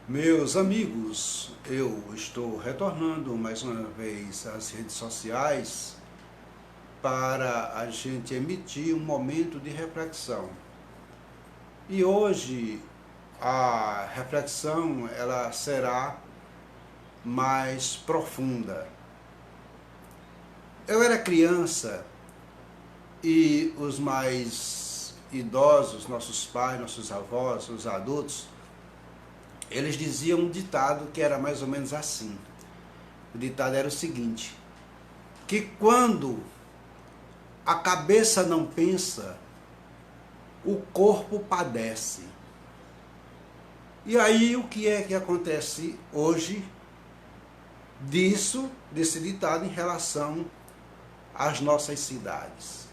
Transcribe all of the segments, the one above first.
Meus amigos, eu estou retornando mais uma vez às redes sociais para a gente emitir um momento de reflexão. E hoje a reflexão ela será mais profunda. Eu era criança e os mais idosos, nossos pais, nossos avós, os adultos, eles diziam um ditado que era mais ou menos assim. O ditado era o seguinte: que quando a cabeça não pensa, o corpo padece. E aí o que é que acontece hoje desse ditado em relação às nossas cidades?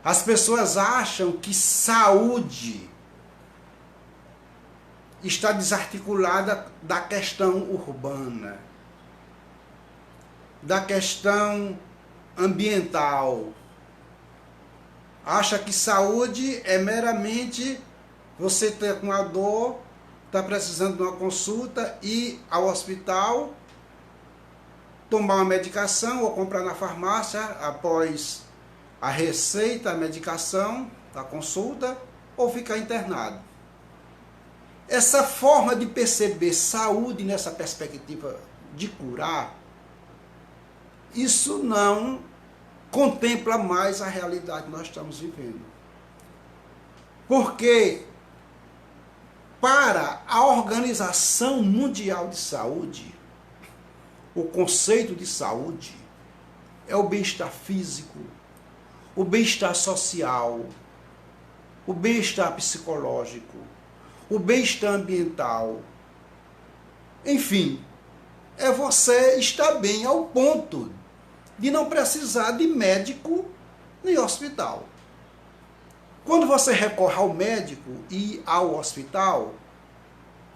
As pessoas acham que saúde está desarticulada da questão urbana, da questão ambiental. Acha que saúde é meramente você ter uma dor, está precisando de uma consulta, ir ao hospital, tomar uma medicação ou comprar na farmácia após a receita, a medicação, a consulta, ou ficar internado. Essa forma de perceber saúde nessa perspectiva de curar, isso não contempla mais a realidade que nós estamos vivendo. Porque para a Organização Mundial de Saúde, o conceito de saúde é o bem-estar físico, o bem-estar social, o bem-estar psicológico, o bem-estar ambiental. Enfim, é você estar bem ao ponto de não precisar de médico nem hospital. Quando você recorre ao médico e ao hospital,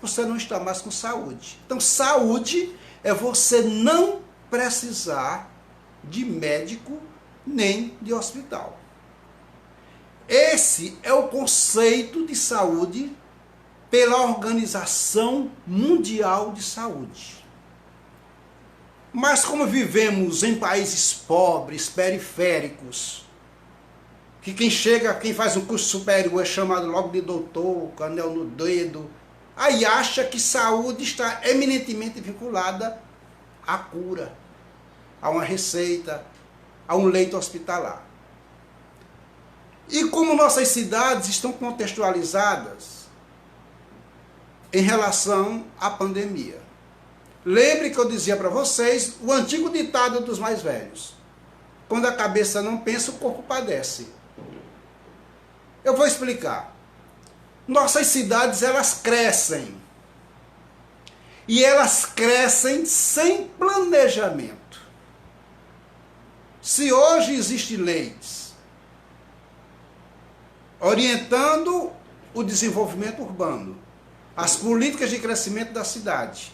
você não está mais com saúde. Então, saúde é você não precisar de médico nem de hospital. Esse é o conceito de saúde pela Organização Mundial de Saúde. Mas como vivemos em países pobres, periféricos, que quem faz um curso superior é chamado logo de doutor, com anel no dedo, aí acha que saúde está eminentemente vinculada à cura, a uma receita, a um leito hospitalar. E como nossas cidades estão contextualizadas em relação à pandemia. Lembre que eu dizia para vocês o antigo ditado dos mais velhos: quando a cabeça não pensa, o corpo padece. Eu vou explicar. Nossas cidades, elas crescem. E elas crescem sem planejamento. Se hoje existem leis orientando o desenvolvimento urbano, as políticas de crescimento da cidade,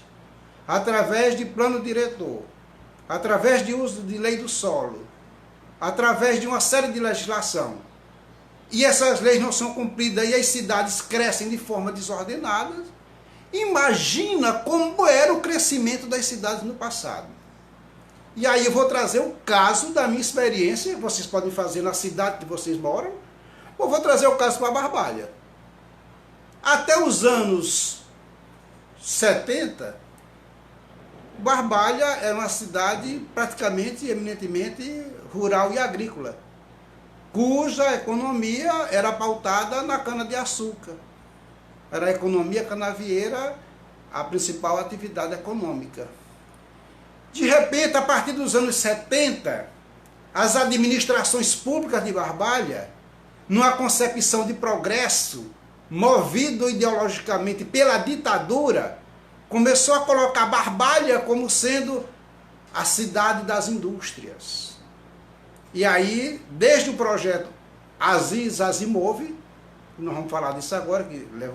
através de plano diretor, através de uso de lei do solo, através de uma série de legislação, e essas leis não são cumpridas e as cidades crescem de forma desordenada, imagina como era o crescimento das cidades no passado. E aí eu vou trazer o caso da minha experiência, que vocês podem fazer na cidade que vocês moram, ou vou trazer o caso para Barbalha. Até os anos 70, Barbalha era uma cidade praticamente, eminentemente rural e agrícola, cuja economia era pautada na cana-de-açúcar. Era a economia canavieira a principal atividade econômica. De repente, a partir dos anos 70, as administrações públicas de Barbalha, numa concepção de progresso, movido ideologicamente pela ditadura, começou a colocar Barbalha como sendo a cidade das indústrias. E aí, desde o projeto Aziz Asimov, nós vamos falar disso agora, que leva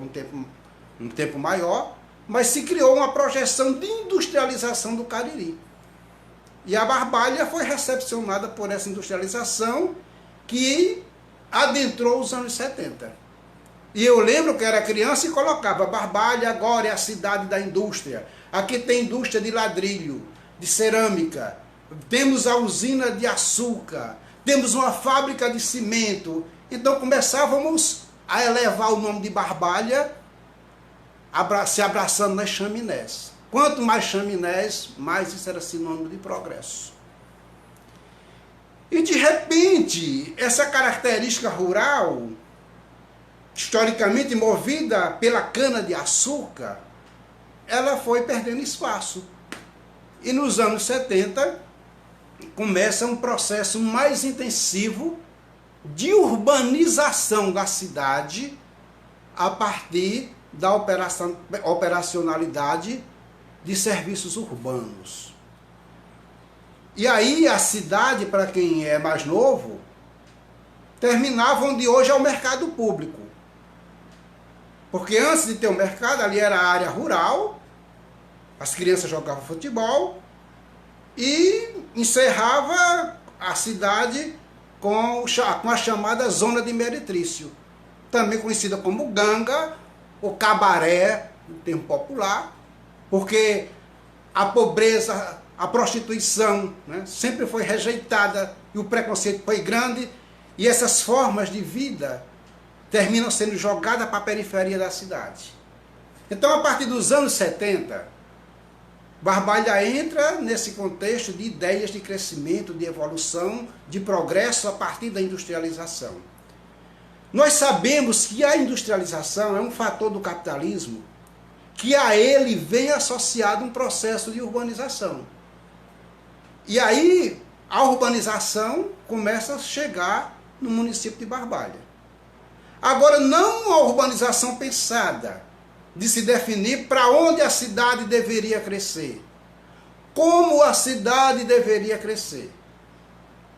um tempo maior, mas se criou uma projeção de industrialização do Cariri. E a Barbalha foi recepcionada por essa industrialização que adentrou os anos 70. E eu lembro que era criança e colocava: Barbalha agora é a cidade da indústria. Aqui tem indústria de ladrilho, de cerâmica, temos a usina de açúcar, temos uma fábrica de cimento. Então começávamos a elevar o nome de Barbalha, se abraçando nas chaminés. Quanto mais chaminés, mais isso era sinônimo de progresso. E de repente, essa característica rural, historicamente movida pela cana-de-açúcar, ela foi perdendo espaço. E nos anos 70, começa um processo mais intensivo de urbanização da cidade a partir da operacionalidade de serviços urbanos. E aí a cidade, para quem é mais novo, terminava onde hoje é o mercado público. Porque antes de ter o mercado, ali era a área rural, as crianças jogavam futebol e encerrava a cidade com a chamada zona de meretrício, também conhecida como ganga, ou cabaré, no termo popular, porque a pobreza, a prostituição, né, sempre foi rejeitada e o preconceito foi grande, e essas formas de vida terminam sendo jogadas para a periferia da cidade. Então, a partir dos anos 70, Barbalha entra nesse contexto de ideias de crescimento, de evolução, de progresso a partir da industrialização. Nós sabemos que a industrialização é um fator do capitalismo que a ele vem associado um processo de urbanização. E aí a urbanização começa a chegar no município de Barbalha. Agora, não uma urbanização pensada, de se definir para onde a cidade deveria crescer, como a cidade deveria crescer.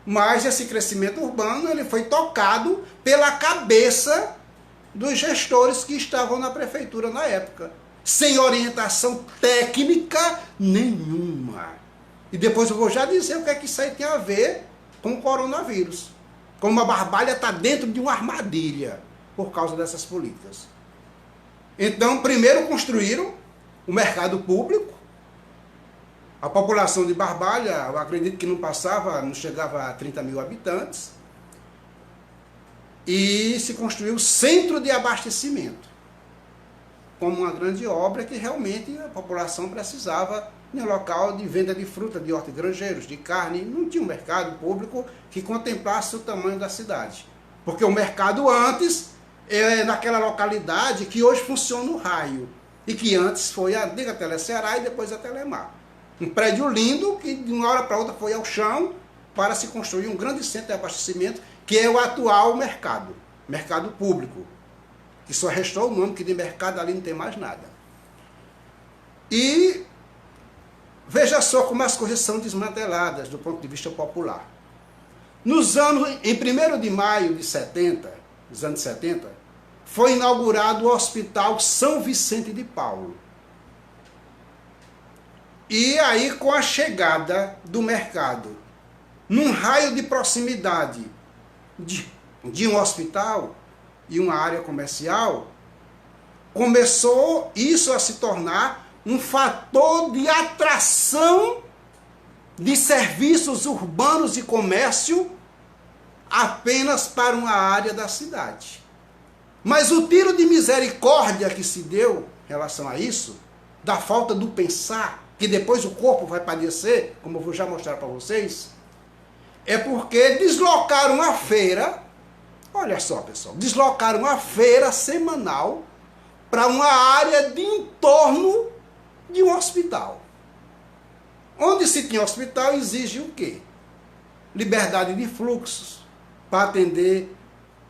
Mas esse crescimento urbano ele foi tocado pela cabeça dos gestores que estavam na prefeitura na época, sem orientação técnica nenhuma. E depois eu vou já dizer o que é que isso aí tem a ver com o coronavírus. Como a Barbalha está dentro de uma armadilha por causa dessas políticas. Então, primeiro construíram o mercado público. A população de Barbalha, eu acredito que não chegava a 30 mil habitantes. E se construiu o centro de abastecimento, como uma grande obra que realmente a população precisava de um local de venda de fruta, de hortigranjeiros, de carne. Não tinha um mercado público que contemplasse o tamanho da cidade. Porque o mercado antes é naquela localidade que hoje funciona o raio, e que antes foi a antiga Teleceará e depois a Telemar. Um prédio lindo que de uma hora para outra foi ao chão para se construir um grande centro de abastecimento, que é o atual mercado público, que só restou o nome, que de mercado ali não tem mais nada. E veja só como as coisas são desmanteladas do ponto de vista popular. Em 1º de maio de 70, dos anos 70, foi inaugurado o Hospital São Vicente de Paulo. E aí, com a chegada do mercado, num raio de proximidade de um hospital e uma área comercial, começou isso a se tornar um fator de atração de serviços urbanos e comércio apenas para uma área da cidade. Mas o tiro de misericórdia que se deu em relação a isso, da falta do pensar, que depois o corpo vai padecer, como eu vou já mostrar para vocês, é porque deslocaram a feira, olha só pessoal, deslocaram a feira semanal para uma área de entorno de um hospital. Onde se tinha hospital exige o quê? Liberdade de fluxos para atender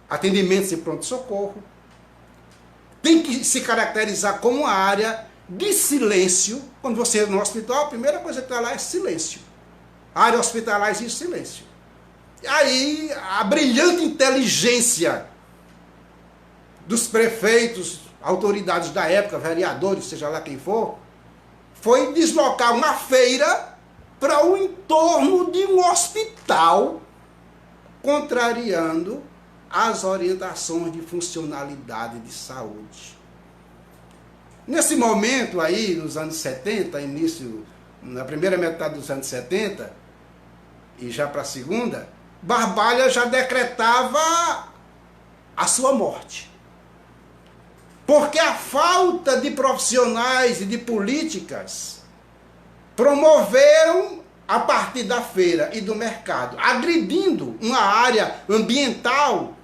atendimentos em pronto-socorro. Tem que se caracterizar como uma área de silêncio. Quando você entra no hospital, a primeira coisa que está lá é silêncio. A área hospitalar exige silêncio. Aí, a brilhante inteligência dos prefeitos, autoridades da época, vereadores, seja lá quem for, foi deslocar uma feira para o entorno de um hospital, contrariando as orientações de funcionalidade de saúde. Nesse momento aí, nos anos 70, início, na primeira metade dos anos 70, e já para a segunda, Barbalha já decretava a sua morte. Porque a falta de profissionais e de políticas promoveram, a partir da feira e do mercado, agredindo uma área ambiental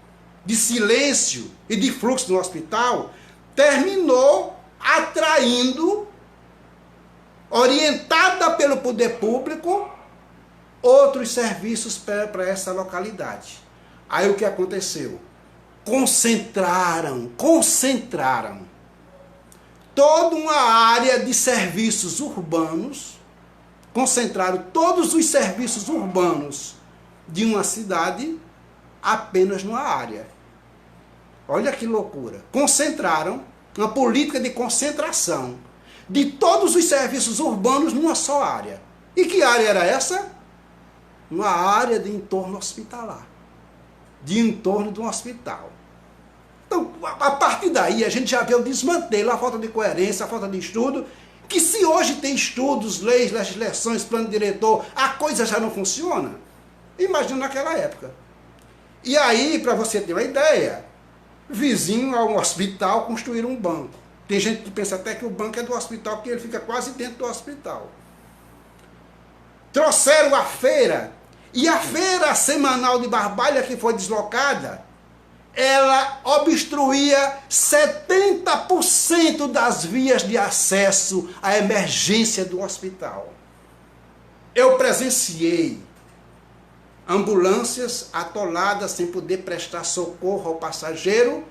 de silêncio e de fluxo no hospital, terminou atraindo, orientada pelo poder público, outros serviços para essa localidade. Aí o que aconteceu? Concentraram toda uma área de serviços urbanos, concentraram todos os serviços urbanos de uma cidade apenas numa área. Olha que loucura. Concentraram uma política de concentração de todos os serviços urbanos numa só área. E que área era essa? Uma área de entorno hospitalar. De entorno de um hospital. Então, a partir daí, a gente já vê o desmantelo, a falta de coerência, a falta de estudo, que se hoje tem estudos, leis, legislações, plano diretor, a coisa já não funciona. Imagina naquela época. E aí, para você ter uma ideia, vizinho a um hospital construíram um banco. Tem gente que pensa até que o banco é do hospital, porque ele fica quase dentro do hospital. Trouxeram a feira, e a feira semanal de Barbalha que foi deslocada, ela obstruía 70% das vias de acesso à emergência do hospital. Eu presenciei ambulâncias atoladas sem poder prestar socorro ao passageiro,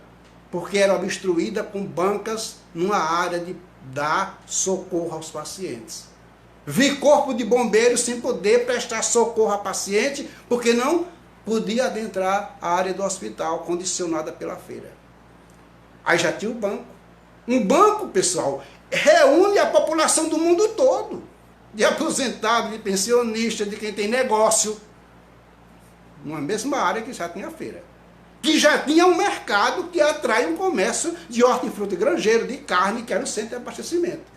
porque era obstruída com bancas numa área de dar socorro aos pacientes. Vi corpo de bombeiros sem poder prestar socorro a paciente, porque não podia adentrar a área do hospital, condicionada pela feira. Aí já tinha o banco. Um banco, pessoal, reúne a população do mundo todo, de aposentado, de pensionista, de quem tem negócio, numa mesma área que já tinha a feira. Que já tinha um mercado que atrai um comércio de hortifruti e granjeiro, de carne, que era o centro de abastecimento.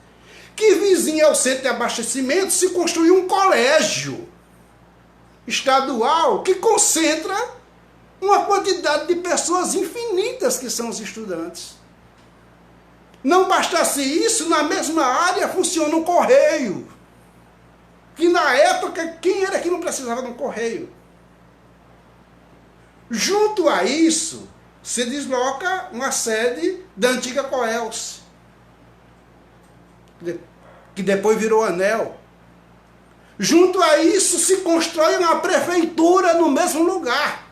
Que vizinho ao centro de abastecimento se construiu um colégio estadual que concentra uma quantidade de pessoas infinitas que são os estudantes. Não bastasse isso, na mesma área funciona um correio. Que na época, quem era que não precisava de um correio? Junto a isso, se desloca uma sede da antiga Coelce, que depois virou Anel. Junto a isso, se constrói uma prefeitura no mesmo lugar.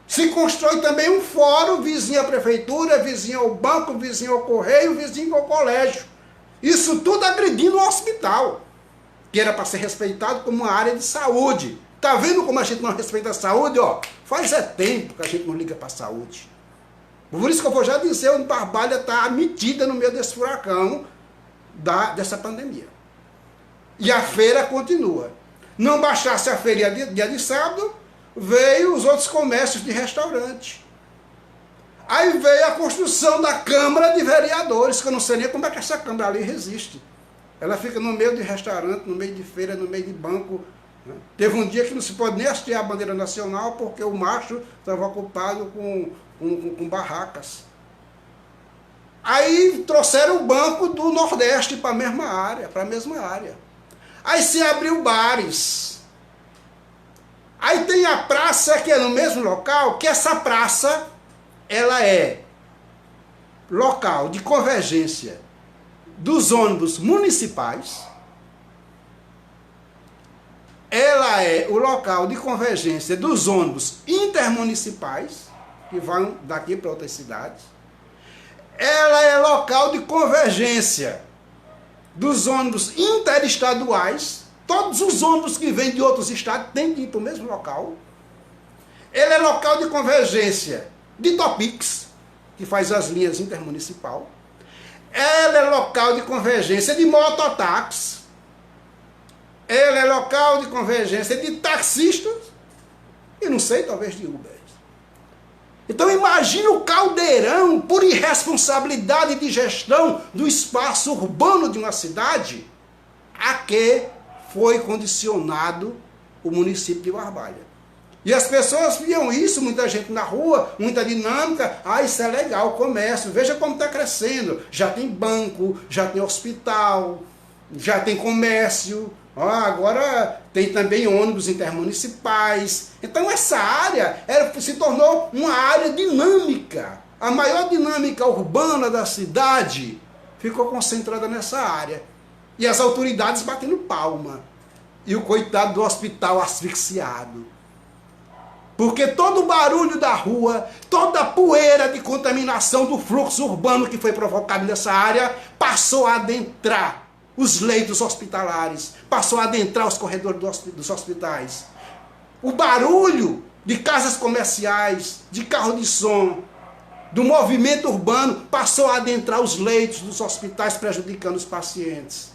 Se constrói também um fórum vizinho à prefeitura, vizinho ao banco, vizinho ao correio, vizinho ao colégio. Isso tudo agredindo o hospital, que era para ser respeitado como uma área de saúde. Tá vendo como a gente não respeita a saúde? Ó, faz tempo que a gente não liga para a saúde. Por isso que eu vou já dizer, onde Barbalha está metida no meio desse furacão dessa pandemia. E a feira continua. Não bastasse a feira dia de sábado, veio os outros comércios de restaurante. Aí veio a construção da Câmara de Vereadores, que eu não sei nem como é que essa Câmara ali resiste. Ela fica no meio de restaurante, no meio de feira, no meio de banco. Teve um dia que não se pode nem hastear a bandeira nacional, porque o macho estava ocupado com barracas. Aí trouxeram o Banco do Nordeste para a mesma área. Aí se abriu bares. Aí tem a praça que é no mesmo local, que essa praça, ela é local de convergência dos ônibus municipais. Ela é o local de convergência dos ônibus intermunicipais, que vão daqui para outras cidades. Ela é local de convergência dos ônibus interestaduais. Todos os ônibus que vêm de outros estados têm que ir para o mesmo local. Ela é local de convergência de Topix, que faz as linhas intermunicipal. Ela é local de convergência de mototáxi. Ela é local de convergência de taxistas e, não sei, talvez de Uber. Então imagine o caldeirão por irresponsabilidade de gestão do espaço urbano de uma cidade a que foi condicionado o município de Barbalha. E as pessoas viam isso, muita gente na rua, muita dinâmica. Ah, isso é legal, comércio, veja como está crescendo. Já tem banco, já tem hospital, já tem comércio. Agora tem também ônibus intermunicipais. Então essa área se tornou uma área dinâmica. A maior dinâmica urbana da cidade ficou concentrada nessa área. E as autoridades batendo palma. E o coitado do hospital asfixiado. Porque todo o barulho da rua, toda a poeira de contaminação do fluxo urbano que foi provocado nessa área, passou a adentrar os leitos hospitalares, passou a adentrar os corredores dos hospitais. O barulho de casas comerciais, de carro de som, do movimento urbano, passou a adentrar os leitos dos hospitais, prejudicando os pacientes.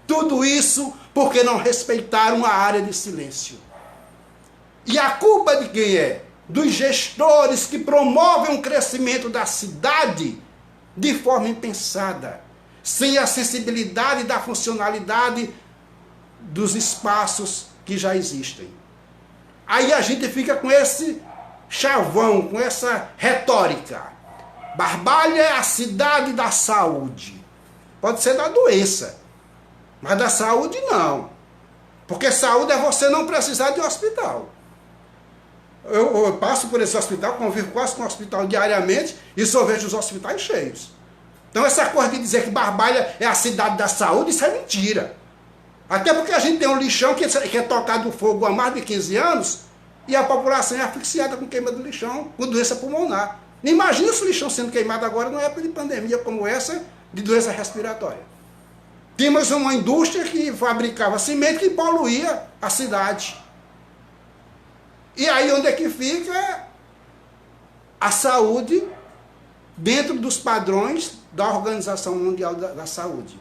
Tudo isso porque não respeitaram a área de silêncio. E a culpa de quem é? Dos gestores que promovem o crescimento da cidade de forma impensada, sem a sensibilidade da funcionalidade dos espaços que já existem. Aí a gente fica com esse chavão, com essa retórica. Barbalha é a cidade da saúde. Pode ser da doença, mas da saúde não. Porque saúde é você não precisar de hospital. Eu passo por esse hospital, convivo quase com o hospital diariamente e só vejo os hospitais cheios. Então essa coisa de dizer que Barbalha é a cidade da saúde, isso é mentira. Até porque a gente tem um lixão que é tocado fogo há mais de 15 anos e a população é asfixiada com queima do lixão, com doença pulmonar. Imagina esse lixão sendo queimado agora numa época de pandemia como essa, de doença respiratória. Tínhamos uma indústria que fabricava cimento que poluía a cidade. E aí onde é que fica a saúde dentro dos padrões da Organização Mundial da Saúde,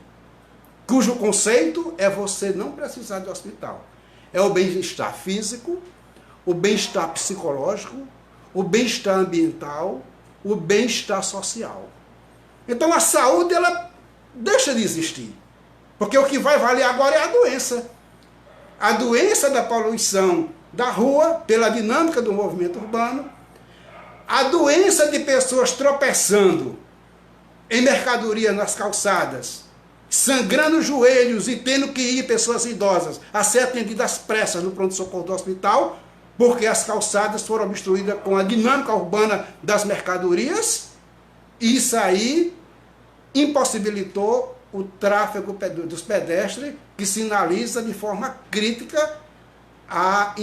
cujo conceito é você não precisar de hospital. É o bem-estar físico, o bem-estar psicológico, o bem-estar ambiental, o bem-estar social. Então a saúde, ela deixa de existir. Porque o que vai valer agora é a doença. A doença da poluição da rua, pela dinâmica do movimento urbano, a doença de pessoas tropeçando em mercadoria nas calçadas, sangrando os joelhos e tendo que ir pessoas idosas a ser atendidas às pressas no pronto-socorro do hospital, porque as calçadas foram obstruídas com a dinâmica urbana das mercadorias, e isso aí impossibilitou o tráfego dos pedestres, que sinaliza de forma crítica a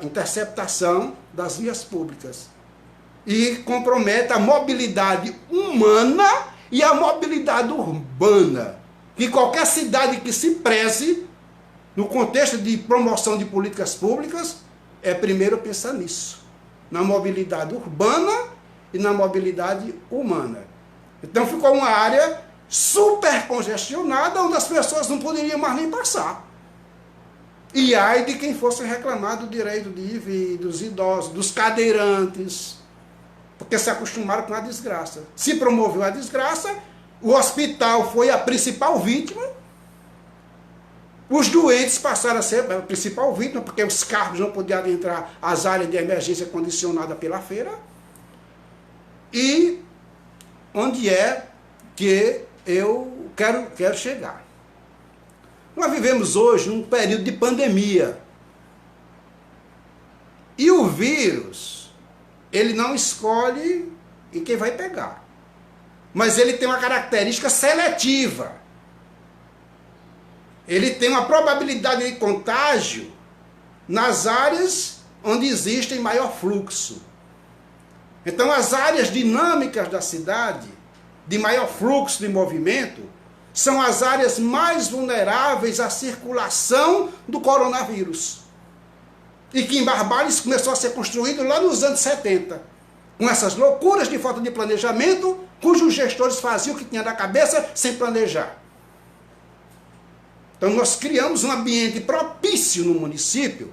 interceptação das vias públicas. E compromete a mobilidade humana e a mobilidade urbana. Que qualquer cidade que se preze, no contexto de promoção de políticas públicas, é primeiro pensar nisso. Na mobilidade urbana e na mobilidade humana. Então ficou uma área super congestionada, onde as pessoas não poderiam mais nem passar. E ai de quem fosse reclamar do direito de ir e vir, dos idosos, dos cadeirantes, porque se acostumaram com a desgraça. Se promoveu a desgraça, o hospital foi a principal vítima, os doentes passaram a ser a principal vítima, porque os carros não podiam adentrar as áreas de emergência condicionada pela feira. E onde é que eu quero chegar? Nós vivemos hoje num período de pandemia. E o vírus, ele não escolhe em quem vai pegar. Mas ele tem uma característica seletiva. Ele tem uma probabilidade de contágio nas áreas onde existem maior fluxo. Então, as áreas dinâmicas da cidade, de maior fluxo de movimento, são as áreas mais vulneráveis à circulação do coronavírus. E que em Barbalha isso começou a ser construído lá nos anos 70. Com essas loucuras de falta de planejamento, cujos gestores faziam o que tinha na cabeça sem planejar. Então nós criamos um ambiente propício no município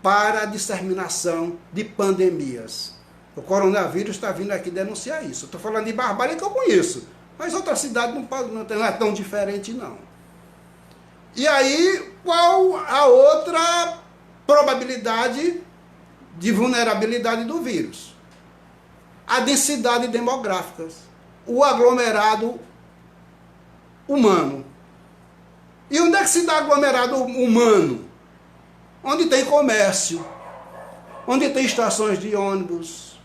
para a disseminação de pandemias. O coronavírus está vindo aqui denunciar isso. Estou falando de Barbalha que eu conheço, mas outra cidade não é tão diferente, não. E aí, qual a outra probabilidade de vulnerabilidade do vírus? A densidade demográfica, o aglomerado humano. E onde é que se dá aglomerado humano? Onde tem comércio, onde tem estações de ônibus,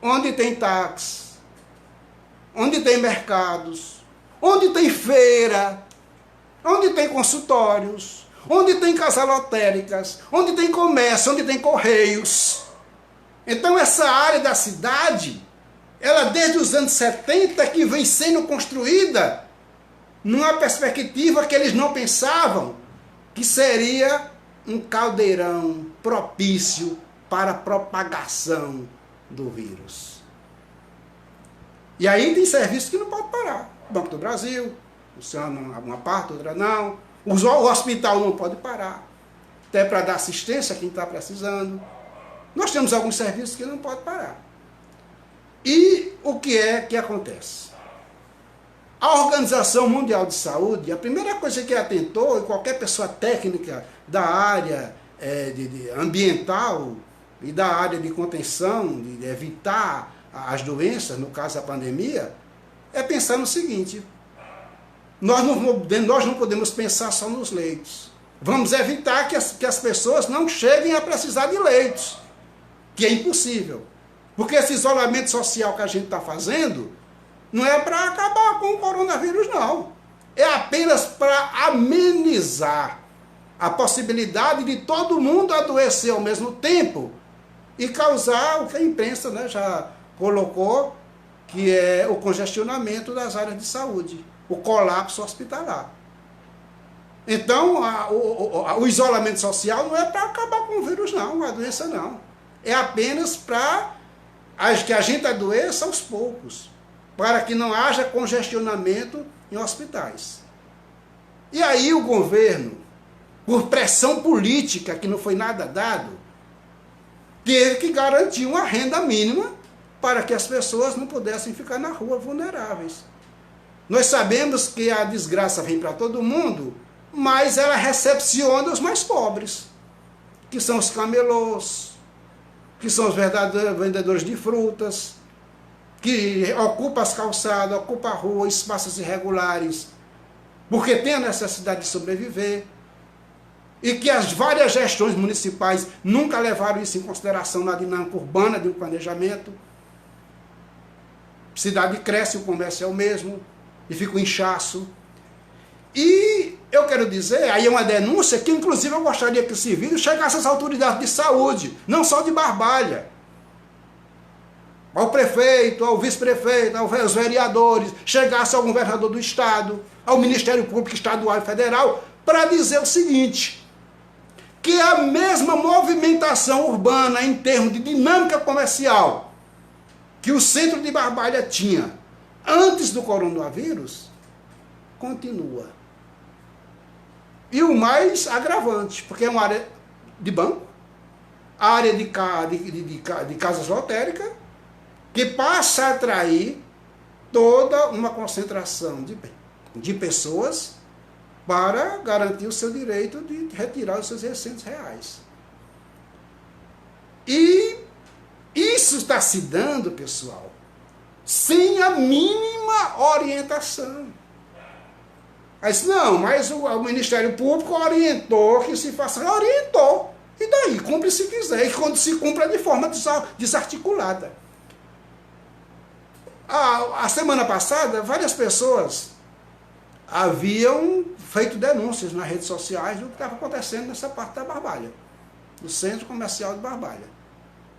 onde tem táxi, onde tem mercados, onde tem feira, onde tem consultórios, onde tem casas lotéricas, onde tem comércio, onde tem correios. Então essa área da cidade, ela desde os anos 70 que vem sendo construída numa perspectiva que eles não pensavam que seria um caldeirão propício para a propagação do vírus. E aí tem serviços que não pode parar. Banco do Brasil, funciona uma parte, outra não. O hospital não pode parar, até para dar assistência a quem está precisando. Nós temos alguns serviços que não pode parar. E o que é que acontece? A Organização Mundial de Saúde, a primeira coisa que atentou, e qualquer pessoa técnica da área ambiental e da área de contenção, de evitar as doenças, no caso a pandemia, é pensar no seguinte: nós não podemos pensar só nos leitos. Vamos evitar que as pessoas não cheguem a precisar de leitos, que é impossível. Porque esse isolamento social que a gente está fazendo não é para acabar com o coronavírus, não. É apenas para amenizar a possibilidade de todo mundo adoecer ao mesmo tempo e causar o que a imprensa, né, já colocou, que é o congestionamento das áreas de saúde, o colapso hospitalar. Então, o isolamento social não é para acabar com o vírus, não, a doença não. É apenas para que a gente adoeça aos poucos, para que não haja congestionamento em hospitais. E aí o governo, por pressão política, que não foi nada dado, teve que garantir uma renda mínima para que as pessoas não pudessem ficar na rua vulneráveis. Nós sabemos que a desgraça vem para todo mundo, mas ela recepciona os mais pobres, que são os camelôs, que são os verdadeiros vendedores de frutas, que ocupam as calçadas, ocupam a rua, espaços irregulares, porque tem a necessidade de sobreviver, e que as várias gestões municipais nunca levaram isso em consideração na dinâmica urbana de um planejamento. Cidade cresce, o comércio é o mesmo, e fica um inchaço. E eu quero dizer, aí é uma denúncia que inclusive eu gostaria que esse vídeo chegasse às autoridades de saúde, não só de Barbalha, ao prefeito, ao vice-prefeito, aos vereadores, chegasse ao governador do estado, ao Ministério Público Estadual e Federal, para dizer o seguinte: que a mesma movimentação urbana em termos de dinâmica comercial que o centro de Barbalha tinha antes do coronavírus, continua. E o mais agravante, porque é uma área de banco, área de casas lotéricas, que passa a atrair toda uma concentração de pessoas para garantir o seu direito de retirar os seus recentes reais. E isso está se dando, pessoal, sem a mínima orientação. Aí disse, não, mas o Ministério Público orientou que se faça. Orientou. E daí? Cumpre se quiser. E quando se cumpre é de forma desarticulada. A semana passada, várias pessoas haviam feito denúncias nas redes sociais do que estava acontecendo nessa parte da Barbalha, do centro comercial de Barbalha.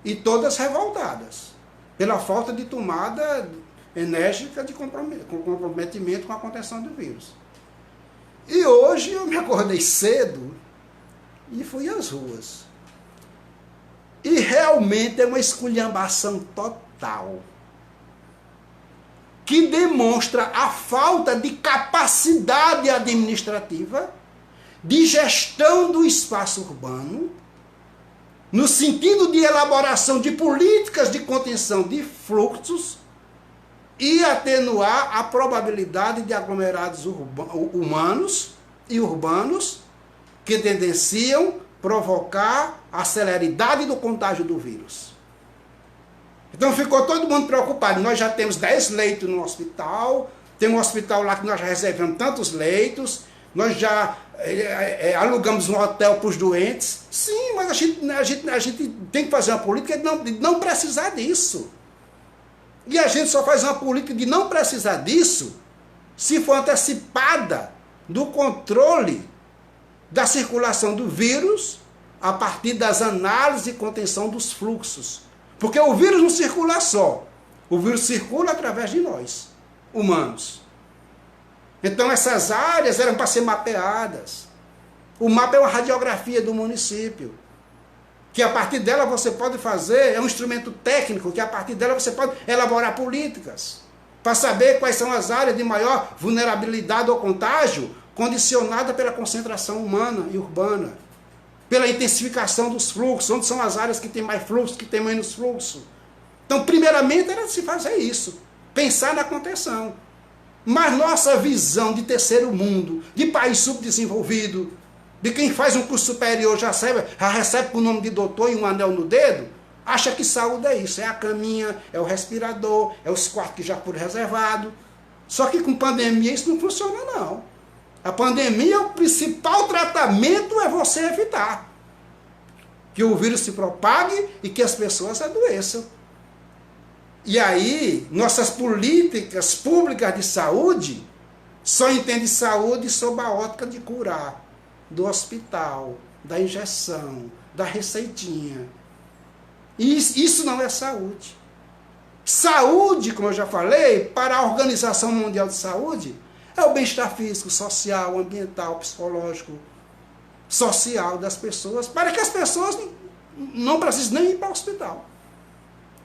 E todas revoltadas pela falta de tomada enérgica de comprometimento com a contenção do vírus. E hoje eu me acordei cedo e fui às ruas. E realmente é uma esculhambação total, que demonstra a falta de capacidade administrativa, de gestão do espaço urbano no sentido de elaboração de políticas de contenção de fluxos e atenuar a probabilidade de aglomerados humanos e urbanos que tendenciam provocar a celeridade do contágio do vírus. Então ficou todo mundo preocupado. Nós já temos 10 leitos no hospital, tem um hospital lá que nós já reservamos tantos leitos, nós já alugamos um hotel para os doentes. Sim, mas a gente tem que fazer uma política de não precisar disso. E a gente só faz uma política de não precisar disso se for antecipada do controle da circulação do vírus a partir das análises e contenção dos fluxos. Porque o vírus não circula só. O vírus circula através de nós, humanos. Então essas áreas eram para ser mapeadas. O mapa é uma radiografia do município, que a partir dela você pode fazer, é um instrumento técnico, que a partir dela você pode elaborar políticas, para saber quais são as áreas de maior vulnerabilidade ao contágio, condicionada pela concentração humana e urbana, pela intensificação dos fluxos, onde são as áreas que tem mais fluxo, que tem menos fluxo. Então, primeiramente, era se fazer isso, pensar na contenção. Mas nossa visão de terceiro mundo, de país subdesenvolvido, de quem faz um curso superior já recebe com o nome de doutor e um anel no dedo, acha que saúde é isso, é a caminha, é o respirador, é os quartos que já foram reservados. Só que com pandemia isso não funciona não. A pandemia, o principal tratamento é você evitar que o vírus se propague e que as pessoas adoeçam. E aí, nossas políticas públicas de saúde só entendem saúde sob a ótica de curar, do hospital, da injeção, da receitinha. E isso não é saúde. Saúde, como eu já falei, para a Organização Mundial de Saúde, é o bem-estar físico, social, ambiental, psicológico, social das pessoas, para que as pessoas não precisem nem ir para o hospital.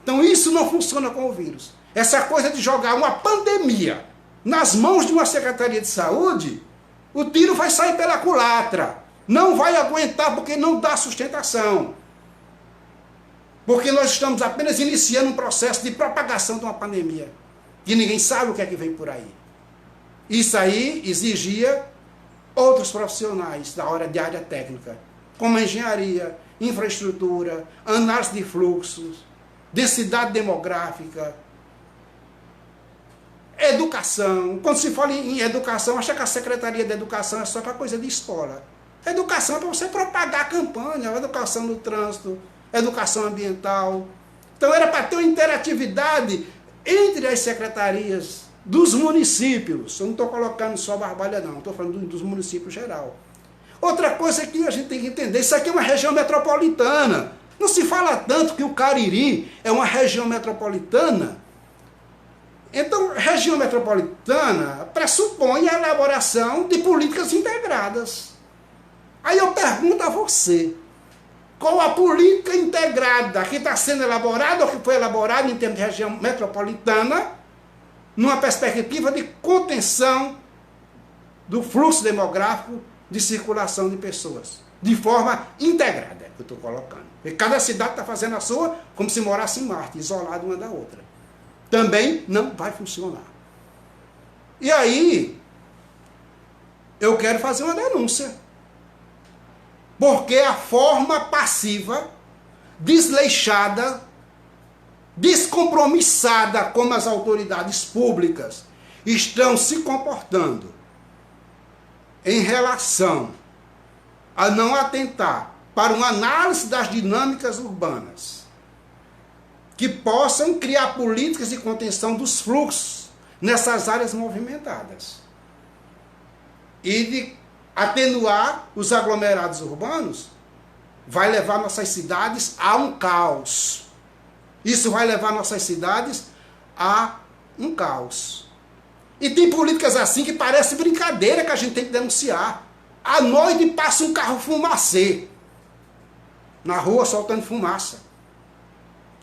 Então isso não funciona com o vírus. Essa coisa de jogar uma pandemia nas mãos de uma Secretaria de Saúde, o tiro vai sair pela culatra. Não vai aguentar porque não dá sustentação. Porque nós estamos apenas iniciando um processo de propagação de uma pandemia. E ninguém sabe o que é que vem por aí. Isso aí exigia outros profissionais da área técnica, como a engenharia, infraestrutura, análise de fluxos, densidade demográfica, educação. Quando se fala em educação, acha que a Secretaria de Educação é só para coisa de escola. Educação é para você propagar a campanha, educação no trânsito, educação ambiental. Então era para ter uma interatividade entre as secretarias dos municípios. Eu não estou colocando só Barbalha não, estou falando dos municípios geral. Outra coisa que a gente tem que entender, isso aqui é uma região metropolitana. Não se fala tanto que o Cariri é uma região metropolitana. Então, região metropolitana pressupõe a elaboração de políticas integradas. Aí eu pergunto a você, qual a política integrada que está sendo elaborada ou que foi elaborada em termos de região metropolitana, numa perspectiva de contenção do fluxo demográfico de circulação de pessoas, de forma integrada, que eu estou colocando. Porque cada cidade está fazendo a sua como se morasse em Marte, isolada uma da outra. Também não vai funcionar. E aí, eu quero fazer uma denúncia. Porque a forma passiva, desleixada, descompromissada como as autoridades públicas estão se comportando em relação a não atentar para uma análise das dinâmicas urbanas que possam criar políticas de contenção dos fluxos nessas áreas movimentadas e de atenuar os aglomerados urbanos, vai levar nossas cidades a um caos. Isso vai levar nossas cidades a um caos. E tem políticas assim que parece brincadeira que a gente tem que denunciar. À noite passa um carro fumacê na rua soltando fumaça.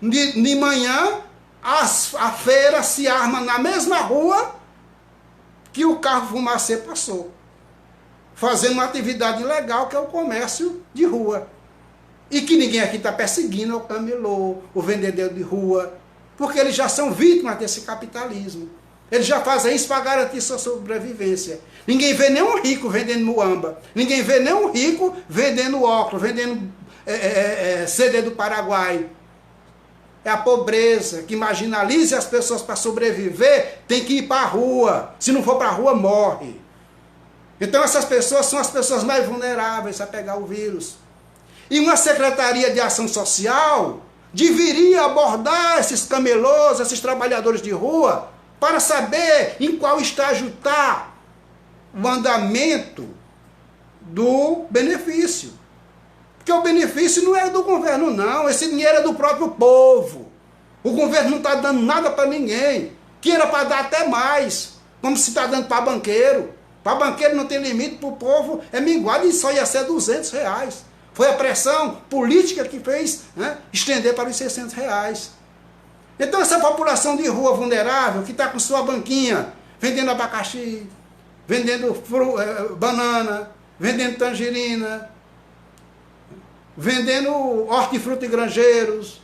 De manhã a feira se arma na mesma rua que o carro fumacê passou, fazendo uma atividade ilegal que é o comércio de rua. E que ninguém aqui está perseguindo o camelô, o vendedor de rua, porque eles já são vítimas desse capitalismo. Eles já fazem isso para garantir sua sobrevivência. Ninguém vê nenhum rico vendendo muamba. Ninguém vê nenhum rico vendendo óculos, vendendo CD do Paraguai. É a pobreza que marginaliza as pessoas para sobreviver, tem que ir para a rua. Se não for para a rua, morre. Então essas pessoas são as pessoas mais vulneráveis a pegar o vírus. E uma Secretaria de Ação Social deveria abordar esses camelôs, esses trabalhadores de rua, para saber em qual estágio está o andamento do benefício. Porque o benefício não é do governo, não. Esse dinheiro é do próprio povo. O governo não está dando nada para ninguém. Que era para dar até mais. Como se está dando para banqueiro. Para banqueiro não tem limite, para o povo é minguado e só ia ser R$200. Foi a pressão política que fez, né, estender para os R$600. Então essa população de rua vulnerável, que está com sua banquinha, vendendo abacaxi, vendendo banana, vendendo tangerina, vendendo hortifruti e granjeiros,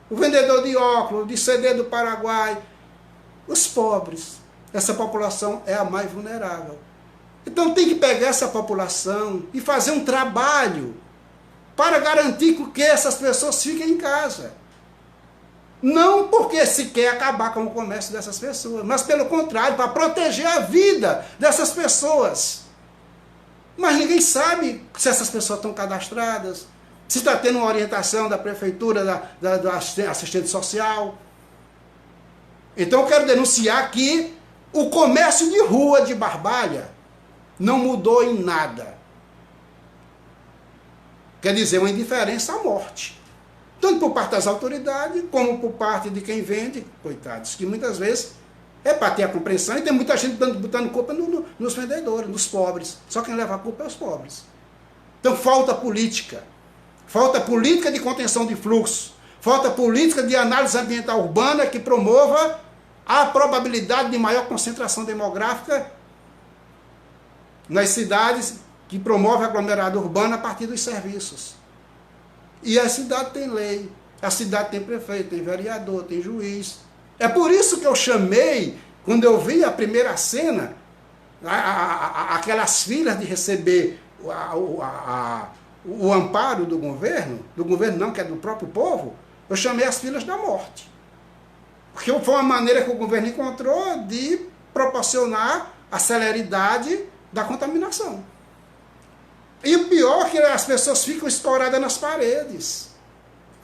o vendedor de óculos, de CD do Paraguai, os pobres, essa população é a mais vulnerável. Então tem que pegar essa população e fazer um trabalho para garantir que essas pessoas fiquem em casa. Não porque se quer acabar com o comércio dessas pessoas, mas pelo contrário, para proteger a vida dessas pessoas. Mas ninguém sabe se essas pessoas estão cadastradas, se está tendo uma orientação da prefeitura, da assistente social. Então eu quero denunciar que o comércio de rua de Barbalha não mudou em nada. Quer dizer, uma indiferença à morte. Tanto por parte das autoridades, como por parte de quem vende, coitados, que muitas vezes é para ter a compreensão, e tem muita gente botando culpa nos vendedores, nos pobres. Só quem leva a culpa é os pobres. Então falta política. Falta política de contenção de fluxo. Falta política de análise ambiental urbana que promova a probabilidade de maior concentração demográfica nas cidades, que promove a aglomerado urbano a partir dos serviços. E a cidade tem lei, a cidade tem prefeito, tem vereador, tem juiz. É por isso que eu chamei, quando eu vi a primeira cena, aquelas filas de receber o amparo do governo não, que é do próprio povo, eu chamei as filas da morte. Porque foi uma maneira que o governo encontrou de proporcionar a celeridade da contaminação. E o pior é que as pessoas ficam escoradas nas paredes.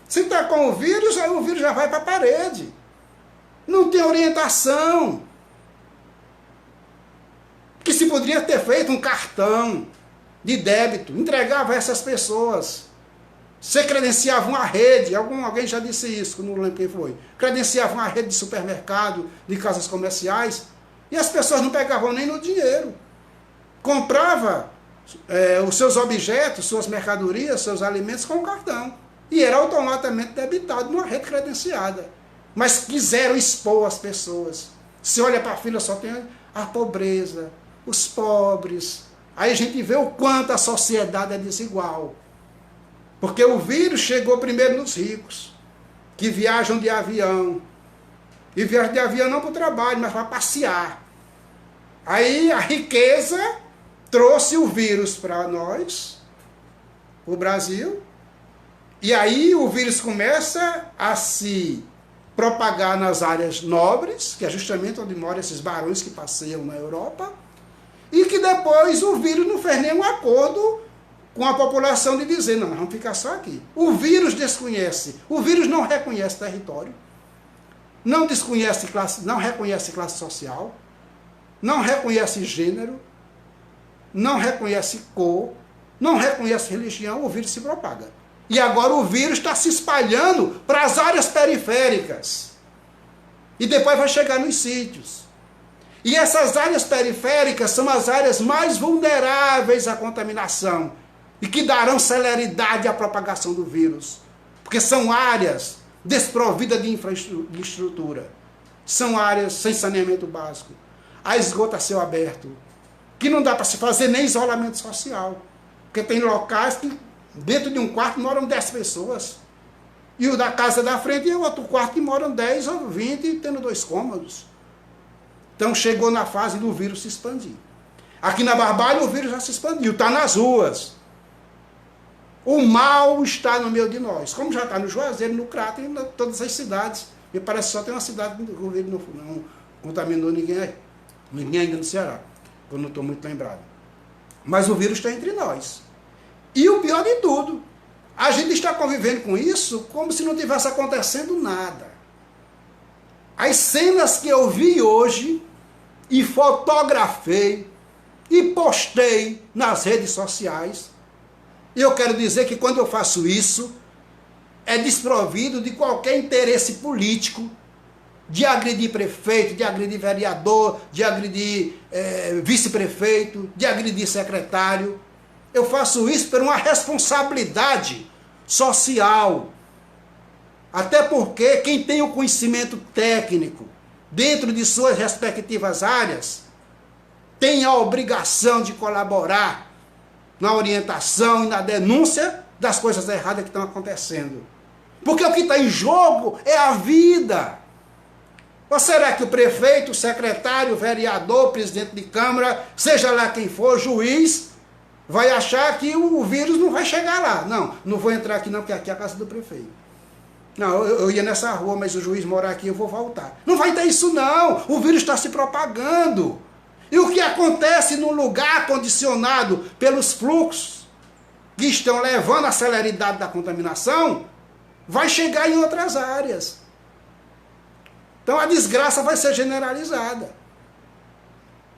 Se está com o vírus, aí o vírus já vai para a parede. Não tem orientação. Que se poderia ter feito um cartão de débito, entregava a essas pessoas. Você credenciava uma rede, alguém já disse isso, não lembro quem foi. Credenciava uma rede de supermercado, de casas comerciais, e as pessoas não pegavam nem no dinheiro. Comprava os seus objetos, suas mercadorias, seus alimentos com cartão. E era automaticamente debitado numa rede credenciada. Mas quiseram expor as pessoas. Se olha para a fila, só tem a pobreza, os pobres. Aí a gente vê o quanto a sociedade é desigual. Porque o vírus chegou primeiro nos ricos, que viajam de avião. E viajam de avião não para o trabalho, mas para passear. Aí a riqueza trouxe o vírus para nós, o Brasil, e aí o vírus começa a se propagar nas áreas nobres, que é justamente onde moram esses barões que passeiam na Europa, e que depois o vírus não fez nenhum acordo com a população de dizer, não, vamos ficar só aqui. O vírus desconhece, o vírus não reconhece território, não reconhece classe social, não reconhece gênero, não reconhece cor, não reconhece religião, o vírus se propaga. E agora o vírus está se espalhando para as áreas periféricas. E depois vai chegar nos sítios. E essas áreas periféricas são as áreas mais vulneráveis à contaminação e que darão celeridade à propagação do vírus. Porque são áreas desprovidas de infraestrutura. São áreas sem saneamento básico. Há esgoto a céu aberto, que não dá para se fazer nem isolamento social. Porque tem locais que Dentro de um quarto moram 10 pessoas. E o da casa da frente é outro quarto que moram 10 ou 20, tendo 2 cômodos. Então chegou na fase do vírus se expandir. Aqui na Barbalha o vírus já se expandiu, está nas ruas. O mal está no meio de nós. Como já está no Juazeiro, no Crato e em todas as cidades. Me parece que só tem uma cidade que o vírus não contaminou ninguém aí. Ninguém ainda no Ceará. Eu não estou muito lembrado. Mas o vírus está entre nós. E o pior de tudo, a gente está convivendo com isso como se não tivesse acontecendo nada. As cenas que eu vi hoje e fotografei e postei nas redes sociais, e eu quero dizer que quando eu faço isso, é desprovido de qualquer interesse político, de agredir prefeito, de agredir vereador, de agredir vice-prefeito, de agredir secretário. Eu faço isso por uma responsabilidade social. Até porque quem tem o conhecimento técnico dentro de suas respectivas áreas tem a obrigação de colaborar na orientação e na denúncia das coisas erradas que estão acontecendo. Porque o que está em jogo é a vida. Ou será que o prefeito, o secretário, o vereador, o presidente de Câmara, seja lá quem for, juiz, vai achar que o vírus não vai chegar lá? Não, não vou entrar aqui não, porque aqui é a casa do prefeito. Não, eu ia nessa rua, mas o juiz mora aqui, eu vou voltar. Não vai ter isso não, o vírus está se propagando. E o que acontece num lugar condicionado pelos fluxos que estão levando a celeridade da contaminação, vai chegar em outras áreas. Então a desgraça vai ser generalizada.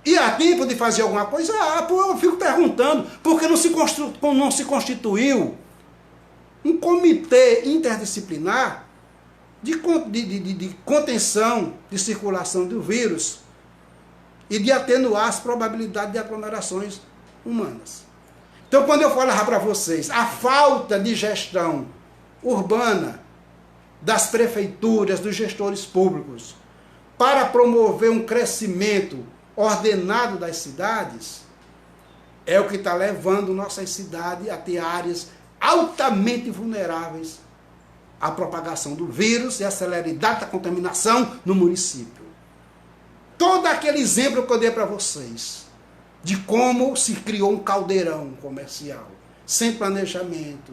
E há tempo de fazer alguma coisa? Eu fico perguntando, por que não se constituiu um comitê interdisciplinar de contenção de circulação do vírus e de atenuar as probabilidades de aglomerações humanas? Então, quando eu falar para vocês a falta de gestão urbana das prefeituras, dos gestores públicos, para promover um crescimento ordenado das cidades, é o que está levando nossas cidades a ter áreas altamente vulneráveis à propagação do vírus e à celeridade da contaminação no município. Todo aquele exemplo que eu dei para vocês, de como se criou um caldeirão comercial, sem planejamento.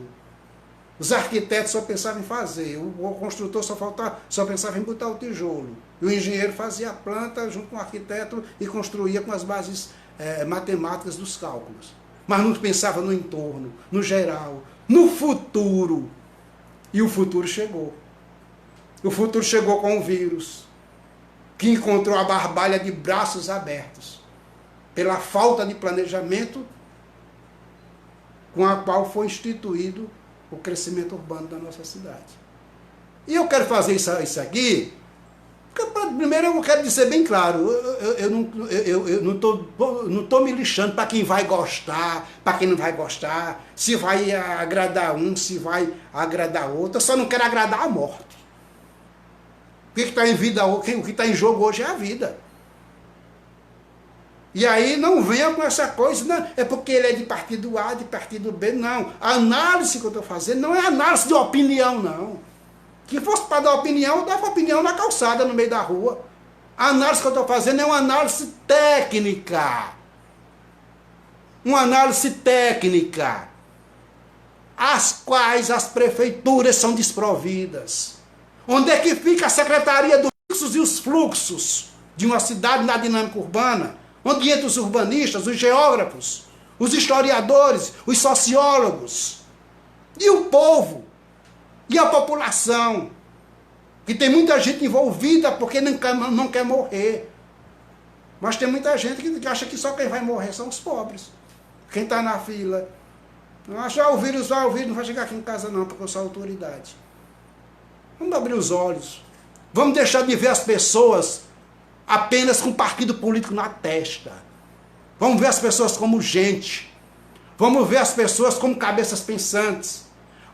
Os arquitetos só pensavam em fazer, o construtor só pensava em botar o tijolo. E o engenheiro fazia a planta junto com o arquiteto e construía com as bases matemáticas dos cálculos. Mas não pensava no entorno, no geral, no futuro. E o futuro chegou. O futuro chegou com o vírus, que encontrou a Barbalha de braços abertos, pela falta de planejamento com a qual foi instituído o crescimento urbano da nossa cidade. E eu quero fazer isso aqui, porque, primeiro eu quero dizer bem claro, eu não estou me lixando para quem vai gostar, para quem não vai gostar, se vai agradar um, se vai agradar outro, eu só não quero agradar a morte. O que está em vida, o que está em jogo hoje é a vida. E aí não venha com essa coisa, não, é porque ele é de partido A, de partido B, não. A análise que eu estou fazendo não é análise de opinião, não. Que fosse para dar opinião, eu dava opinião na calçada, no meio da rua. A análise que eu estou fazendo é uma análise técnica. Uma análise técnica, as quais as prefeituras são desprovidas. Onde é que fica a Secretaria dos Fluxos e os Fluxos de uma cidade na dinâmica urbana? Onde entram os urbanistas, os geógrafos, os historiadores, os sociólogos, e o povo, e a população, que tem muita gente envolvida porque não quer morrer. Mas tem muita gente que acha que só quem vai morrer são os pobres. Quem está na fila. Não acha, o vírus não vai chegar aqui em casa não, porque eu sou autoridade. Vamos abrir os olhos. Vamos deixar de ver as pessoas apenas com partido político na testa. Vamos ver as pessoas como gente. Vamos ver as pessoas como cabeças pensantes.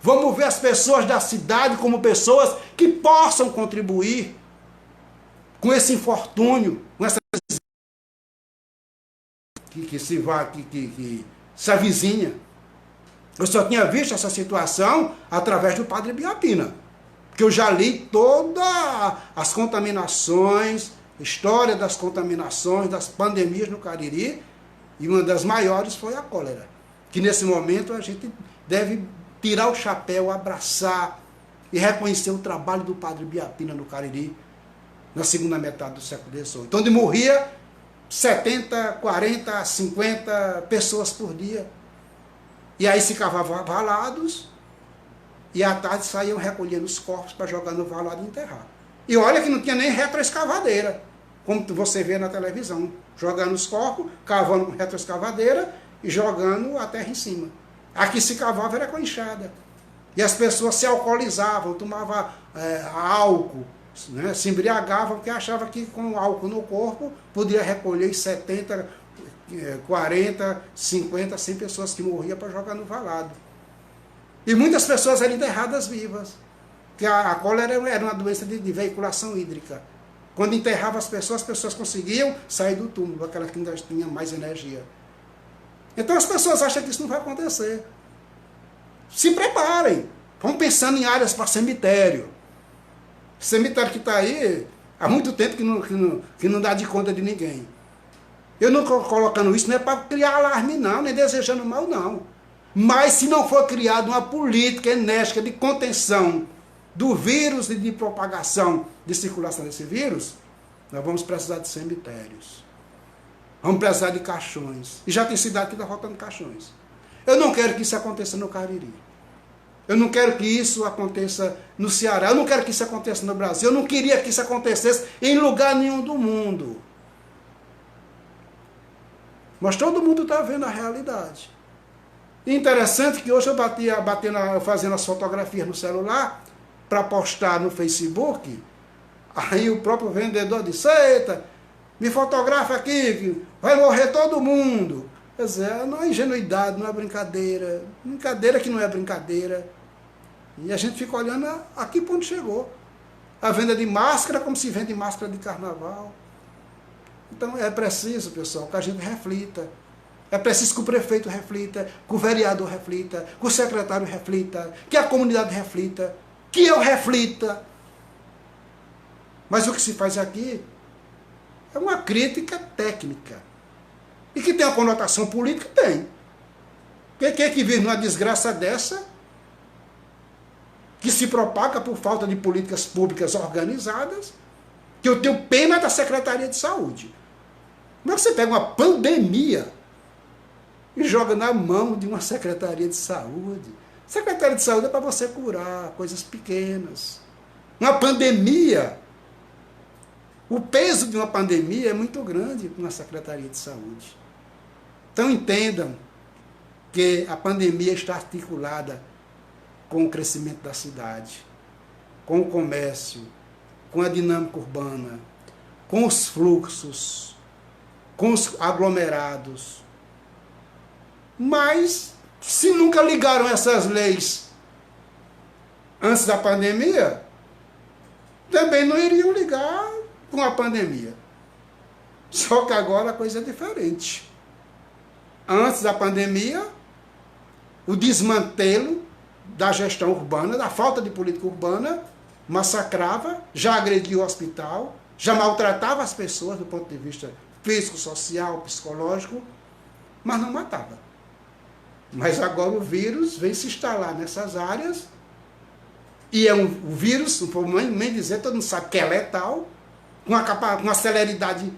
Vamos ver as pessoas da cidade como pessoas que possam contribuir com esse infortúnio, com essa que se avizinha. Eu só tinha visto essa situação através do Padre Biapina, porque eu já li todas as contaminações, história das contaminações, das pandemias no Cariri, e uma das maiores foi a cólera, que nesse momento a gente deve tirar o chapéu, abraçar e reconhecer o trabalho do Padre Biapina no Cariri, na segunda metade do século XVIII, onde morria 70, 40, 50 pessoas por dia. E aí se cavavam valados, e à tarde saíam recolhendo os corpos para jogar no valado e enterrar. E olha que não tinha nem retroescavadeira, como você vê na televisão, jogando os corpos, cavando com retroescavadeira e jogando a terra em cima. Aqui se cavava era com enxada. E as pessoas se alcoolizavam, tomavam álcool, né, se embriagavam, porque achavam que com álcool no corpo podia recolher 70, 40, 50, 100 pessoas que morriam para jogar no valado. E muitas pessoas eram enterradas vivas, porque a cólera era uma doença de veiculação hídrica. Quando enterrava as pessoas conseguiam sair do túmulo, aquela que ainda tinha mais energia. Então as pessoas acham que isso não vai acontecer. Se preparem, vão pensando em áreas para cemitério. Cemitério que está aí há muito tempo que não dá de conta de ninguém. Eu não estou colocando isso, não é para criar alarme não, nem desejando mal não. Mas se não for criada uma política enérgica de contenção do vírus e de propagação, de circulação desse vírus, nós vamos precisar de cemitérios. Vamos precisar de caixões. E já tem cidade que está faltando caixões. Eu não quero que isso aconteça no Cariri. Eu não quero que isso aconteça no Ceará. Eu não quero que isso aconteça no Brasil. Eu não queria que isso acontecesse em lugar nenhum do mundo. Mas todo mundo está vendo a realidade. E interessante que hoje eu fazendo as fotografias no celular para postar no Facebook. Aí o próprio vendedor disse: eita, me fotografa aqui, vai morrer todo mundo. Quer dizer, não é ingenuidade, não é brincadeira. Brincadeira que não é brincadeira. E a gente fica olhando a que ponto chegou. A venda de máscara como se vende máscara de carnaval. Então é preciso, pessoal, que a gente reflita. É preciso que o prefeito reflita, que o vereador reflita, que o secretário reflita, que a comunidade reflita, que eu reflita. Mas o que se faz aqui é uma crítica técnica. E que tem uma conotação política? Tem. Quem é que vive numa desgraça dessa, que se propaga por falta de políticas públicas organizadas, que eu tenho pena da Secretaria de Saúde. Como é que você pega uma pandemia e joga na mão de uma Secretaria de Saúde? Secretaria de Saúde é para você curar coisas pequenas. Uma pandemia, o peso de uma pandemia é muito grande para uma Secretaria de Saúde. Então entendam que a pandemia está articulada com o crescimento da cidade, com o comércio, com a dinâmica urbana, com os fluxos, com os aglomerados. Mas, se nunca ligaram essas leis antes da pandemia, também não iriam ligar com a pandemia. Só que agora a coisa é diferente. Antes da pandemia, o desmantelo da gestão urbana, da falta de política urbana, massacrava, já agredia o hospital, já maltratava as pessoas do ponto de vista físico, social, psicológico, mas não matava. Mas agora o vírus vem se instalar nessas áreas, e é um vírus, não vou nem dizer, todo mundo sabe que é letal, com uma celeridade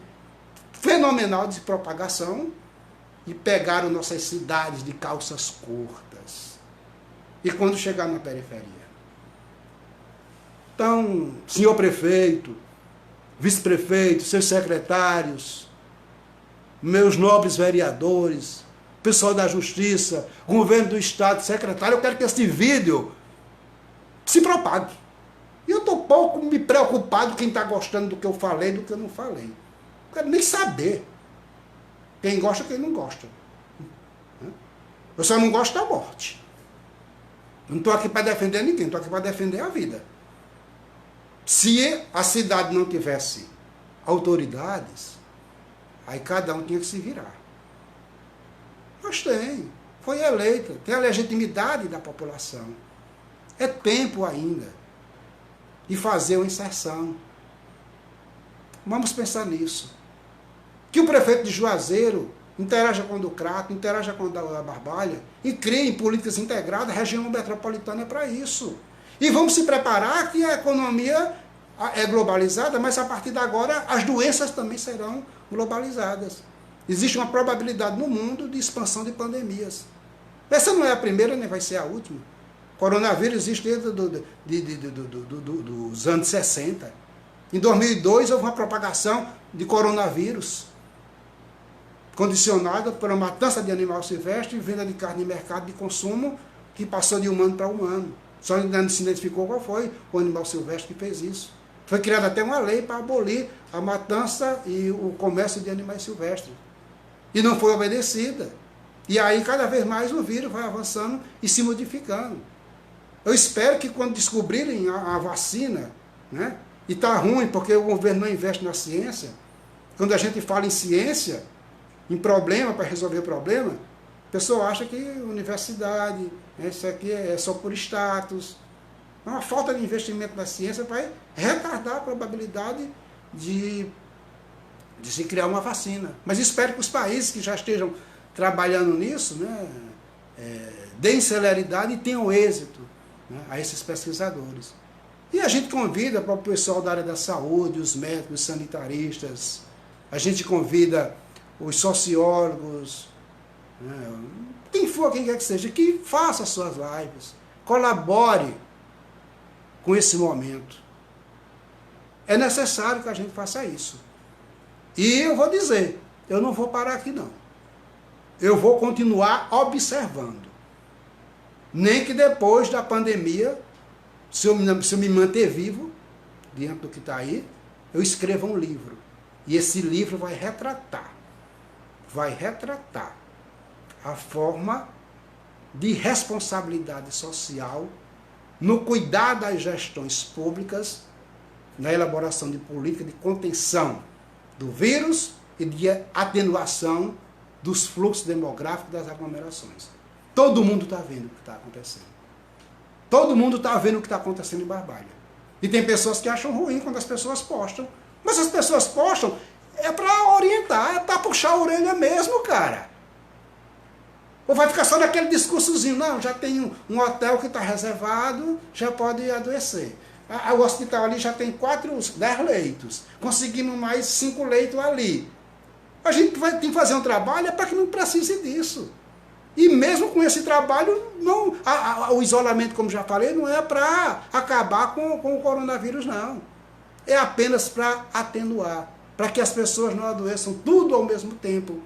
fenomenal de propagação, e pegaram nossas cidades de calças curtas. E quando chegar na periferia? Então, senhor prefeito, vice-prefeito, seus secretários, meus nobres vereadores, pessoal da justiça, governo do estado, secretário, eu quero que esse vídeo se propague. E eu estou pouco me preocupado quem está gostando do que eu falei, do que eu não falei. Não quero nem saber. Quem gosta, quem não gosta. Eu só não gosto da morte. Não estou aqui para defender ninguém, estou aqui para defender a vida. Se a cidade não tivesse autoridades, aí cada um tinha que se virar. Mas tem. foi eleita, tem a legitimidade da população. É tempo ainda de fazer uma inserção. Vamos pensar nisso. Que o prefeito de Juazeiro interaja com o do Crato, interaja com o da Barbalha e crie políticas integradas. A região metropolitana é para isso. E vamos se preparar que a economia é globalizada, mas a partir de agora as doenças também serão globalizadas. Existe uma probabilidade no mundo de expansão de pandemias. Essa não é a primeira, nem vai ser a última. O coronavírus existe desde dos anos 60. Em 2002 houve uma propagação de coronavírus, condicionada por uma matança de animal silvestre e venda de carne em mercado de consumo, que passou de humano para humano. Só ainda não se identificou qual foi o animal silvestre que fez isso. Foi criada até uma lei para abolir a matança e o comércio de animais silvestres. E não foi obedecida. E aí, cada vez mais, o vírus vai avançando e se modificando. Eu espero que quando descobrirem a vacina, né, e está ruim porque o governo não investe na ciência, quando a gente fala em ciência, em problema, para resolver o problema, a pessoa acha que universidade, isso aqui é só por status. Uma falta de investimento na ciência vai retardar a probabilidade de se criar uma vacina. Mas espero que os países que já estejam trabalhando nisso, né, deem celeridade e tenham êxito, né, a esses pesquisadores. E a gente convida para o pessoal da área da saúde, os médicos, os sanitaristas, a gente convida os sociólogos, né, quem for, quem quer que seja, que faça as suas lives, colabore com esse momento. É necessário que a gente faça isso. E eu vou dizer, eu não vou parar aqui não. Eu vou continuar observando. Nem que depois da pandemia, se eu me manter vivo, diante do que está aí, eu escreva um livro. E esse livro vai retratar a forma de responsabilidade social no cuidar das gestões públicas, na elaboração de política de contenção do vírus e de atenuação dos fluxos demográficos das aglomerações. Todo mundo está vendo o que está acontecendo. Todo mundo está vendo o que está acontecendo em Barbalha. E tem pessoas que acham ruim quando as pessoas postam. Mas as pessoas postam é para orientar, é para puxar a orelha mesmo, cara. Ou vai ficar só naquele discursozinho, não, já tem um hotel que está reservado, já pode adoecer. O hospital ali já tem 10 leitos. Conseguimos mais 5 leitos ali. A gente tem que fazer um trabalho para que não precise disso. E mesmo com esse trabalho, não, o isolamento, como já falei, não é para acabar com o coronavírus, não. É apenas para atenuar, para que as pessoas não adoeçam tudo ao mesmo tempo.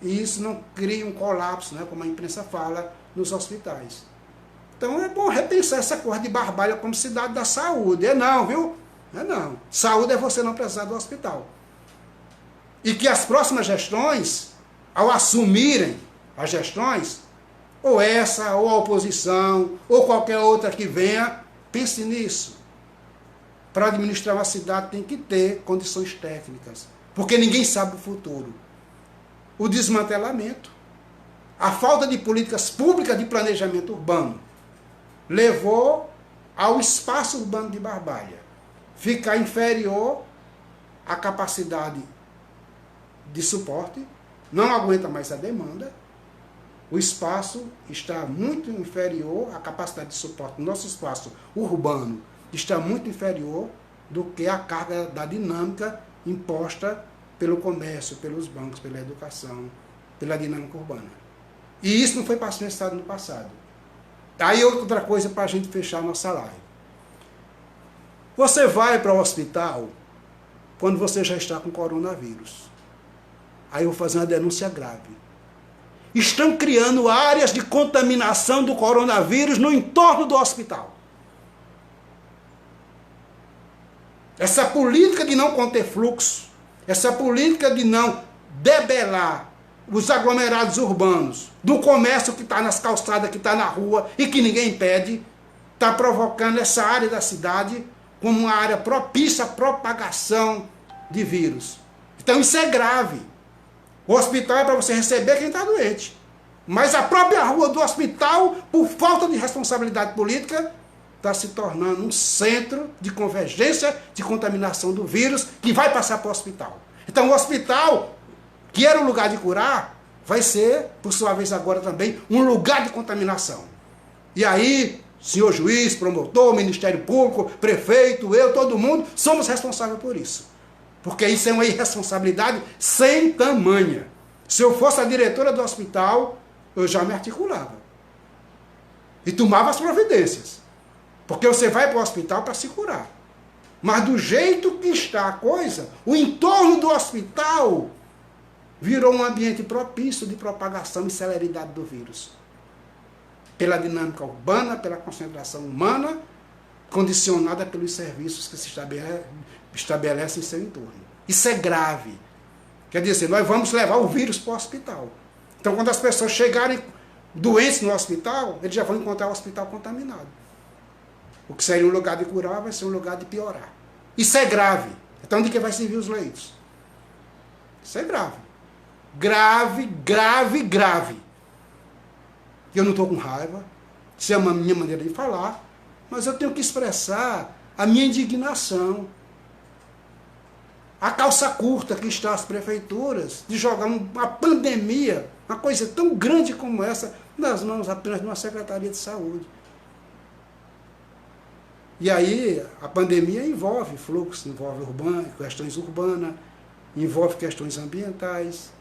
E isso não cria um colapso, né, como a imprensa fala, nos hospitais. Então é bom repensar essa coisa de Barbalha como cidade da saúde. É não, viu? É não. Saúde é você não precisar do hospital. E que as próximas gestões, ao assumirem as gestões, ou essa, ou a oposição, ou qualquer outra que venha, pense nisso. Para administrar uma cidade tem que ter condições técnicas. Porque ninguém sabe o futuro. O desmantelamento, a falta de políticas públicas de planejamento urbano, levou ao espaço urbano de Barbalha ficar inferior à capacidade de suporte, não aguenta mais a demanda, o espaço está muito inferior, a capacidade de suporte do nosso espaço urbano está muito inferior do que a carga da dinâmica imposta pelo comércio, pelos bancos, pela educação, pela dinâmica urbana. E isso não foi pensado no passado. Aí outra coisa para a gente fechar a nossa live. Você vai para o hospital quando você já está com coronavírus. Aí eu vou fazer uma denúncia grave. Estão criando áreas de contaminação do coronavírus no entorno do hospital. Essa política de não conter fluxo, essa política de não debelar os aglomerados urbanos, do comércio que está nas calçadas, que está na rua e que ninguém impede, está provocando essa área da cidade como uma área propícia à propagação de vírus. Então isso é grave. O hospital é para você receber quem está doente. Mas a própria rua do hospital, por falta de responsabilidade política, está se tornando um centro de convergência, de contaminação do vírus, que vai passar para o hospital. Então o hospital, que era um lugar de curar, vai ser, por sua vez agora também, um lugar de contaminação. E aí, senhor juiz, promotor, Ministério Público, prefeito, eu, todo mundo, somos responsáveis por isso. Porque isso é uma irresponsabilidade sem tamanha. Se eu fosse a diretora do hospital, eu já me articulava. E tomava as providências. Porque você vai para o hospital para se curar. Mas do jeito que está a coisa, o entorno do hospital virou um ambiente propício de propagação e celeridade do vírus. Pela dinâmica urbana, pela concentração humana, condicionada pelos serviços que se estabelecem em seu entorno. Isso é grave. Quer dizer, nós vamos levar o vírus para o hospital. Então, quando as pessoas chegarem doentes no hospital, eles já vão encontrar o hospital contaminado. O que seria um lugar de curar vai ser um lugar de piorar. Isso é grave. Então, de que vai servir os leitos? Isso é grave. Grave, grave, grave. Eu não estou com raiva. Isso é a minha maneira de falar. Mas eu tenho que expressar a minha indignação. A calça curta que está as prefeituras de jogar uma pandemia, uma coisa tão grande como essa, nas mãos apenas de uma Secretaria de Saúde. E aí a pandemia envolve fluxo, envolve questões urbanas, envolve questões ambientais,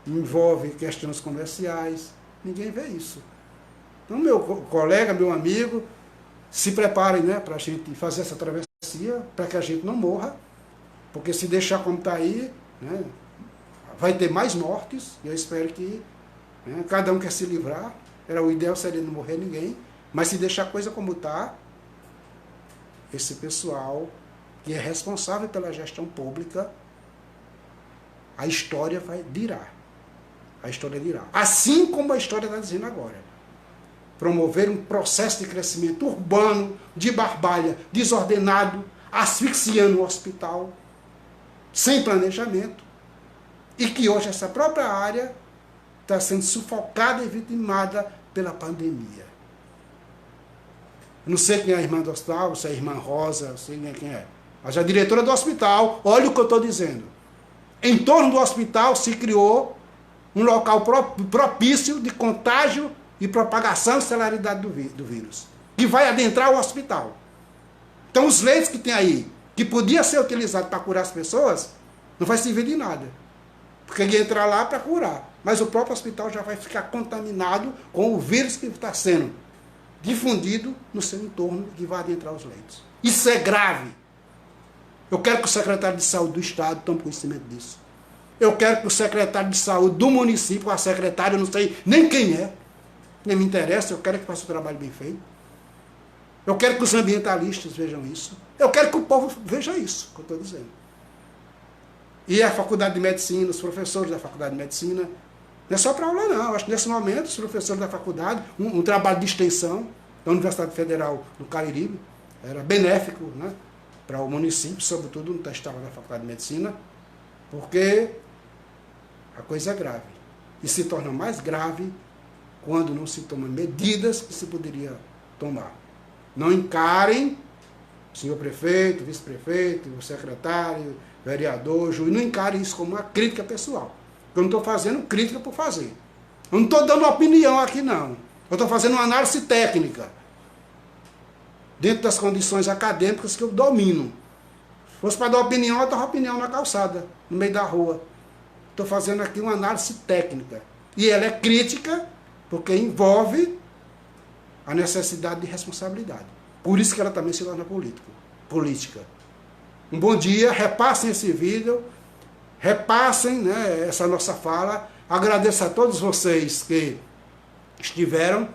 envolve questões comerciais. Ninguém vê isso. Então, meu colega, meu amigo, se preparem, né, para a gente fazer essa travessia, para que a gente não morra, porque se deixar como está aí, né, vai ter mais mortes, e eu espero que, né, cada um quer se livrar. O ideal seria não morrer ninguém, mas se deixar a coisa como está, esse pessoal que é responsável pela gestão pública, a história dirá. A história dirá. Assim como a história está dizendo agora. Promover um processo de crescimento urbano, de barbalha, desordenado, asfixiando o hospital, sem planejamento, e que hoje essa própria área está sendo sufocada e vitimada pela pandemia. Não sei quem é a irmã do hospital, se é a irmã Rosa, não sei quem é. Mas a diretora do hospital, olha o que eu estou dizendo. Em torno do hospital se criou um local propício de contágio e propagação e celeridade do vírus, que vai adentrar o hospital. Então os leitos que tem aí, que podia ser utilizado para curar as pessoas, não vai servir de nada. Porque ele entrar lá para curar. Mas o próprio hospital já vai ficar contaminado com o vírus que está sendo difundido no seu entorno, que vai adentrar os leitos. Isso é grave. Eu quero que o secretário de saúde do estado tome conhecimento disso. Eu quero que o secretário de saúde do município, a secretária, eu não sei nem quem é, nem me interessa, eu quero que faça o trabalho bem feito. Eu quero que os ambientalistas vejam isso. Eu quero que o povo veja isso, que eu estou dizendo. E a faculdade de medicina, os professores da faculdade de medicina, não é só para aula não, acho que nesse momento os professores da faculdade, um trabalho de extensão da Universidade Federal do Cariribe, era benéfico, né, para o município, sobretudo no testava da faculdade de medicina, porque a coisa é grave. E se torna mais grave quando não se tomam medidas que se poderia tomar. Não encarem, senhor prefeito, vice-prefeito, secretário, vereador, juiz, não encarem isso como uma crítica pessoal. Eu não estou fazendo crítica por fazer. Eu não estou dando opinião aqui, não. Eu estou fazendo uma análise técnica, dentro das condições acadêmicas que eu domino. Se fosse para dar opinião, eu dava opinião na calçada, no meio da rua. Estou fazendo aqui uma análise técnica. E ela é crítica, porque envolve a necessidade de responsabilidade. Por isso que ela também se torna política. Um bom dia, repassem esse vídeo, repassem, né, essa nossa fala. Agradeço a todos vocês que estiveram,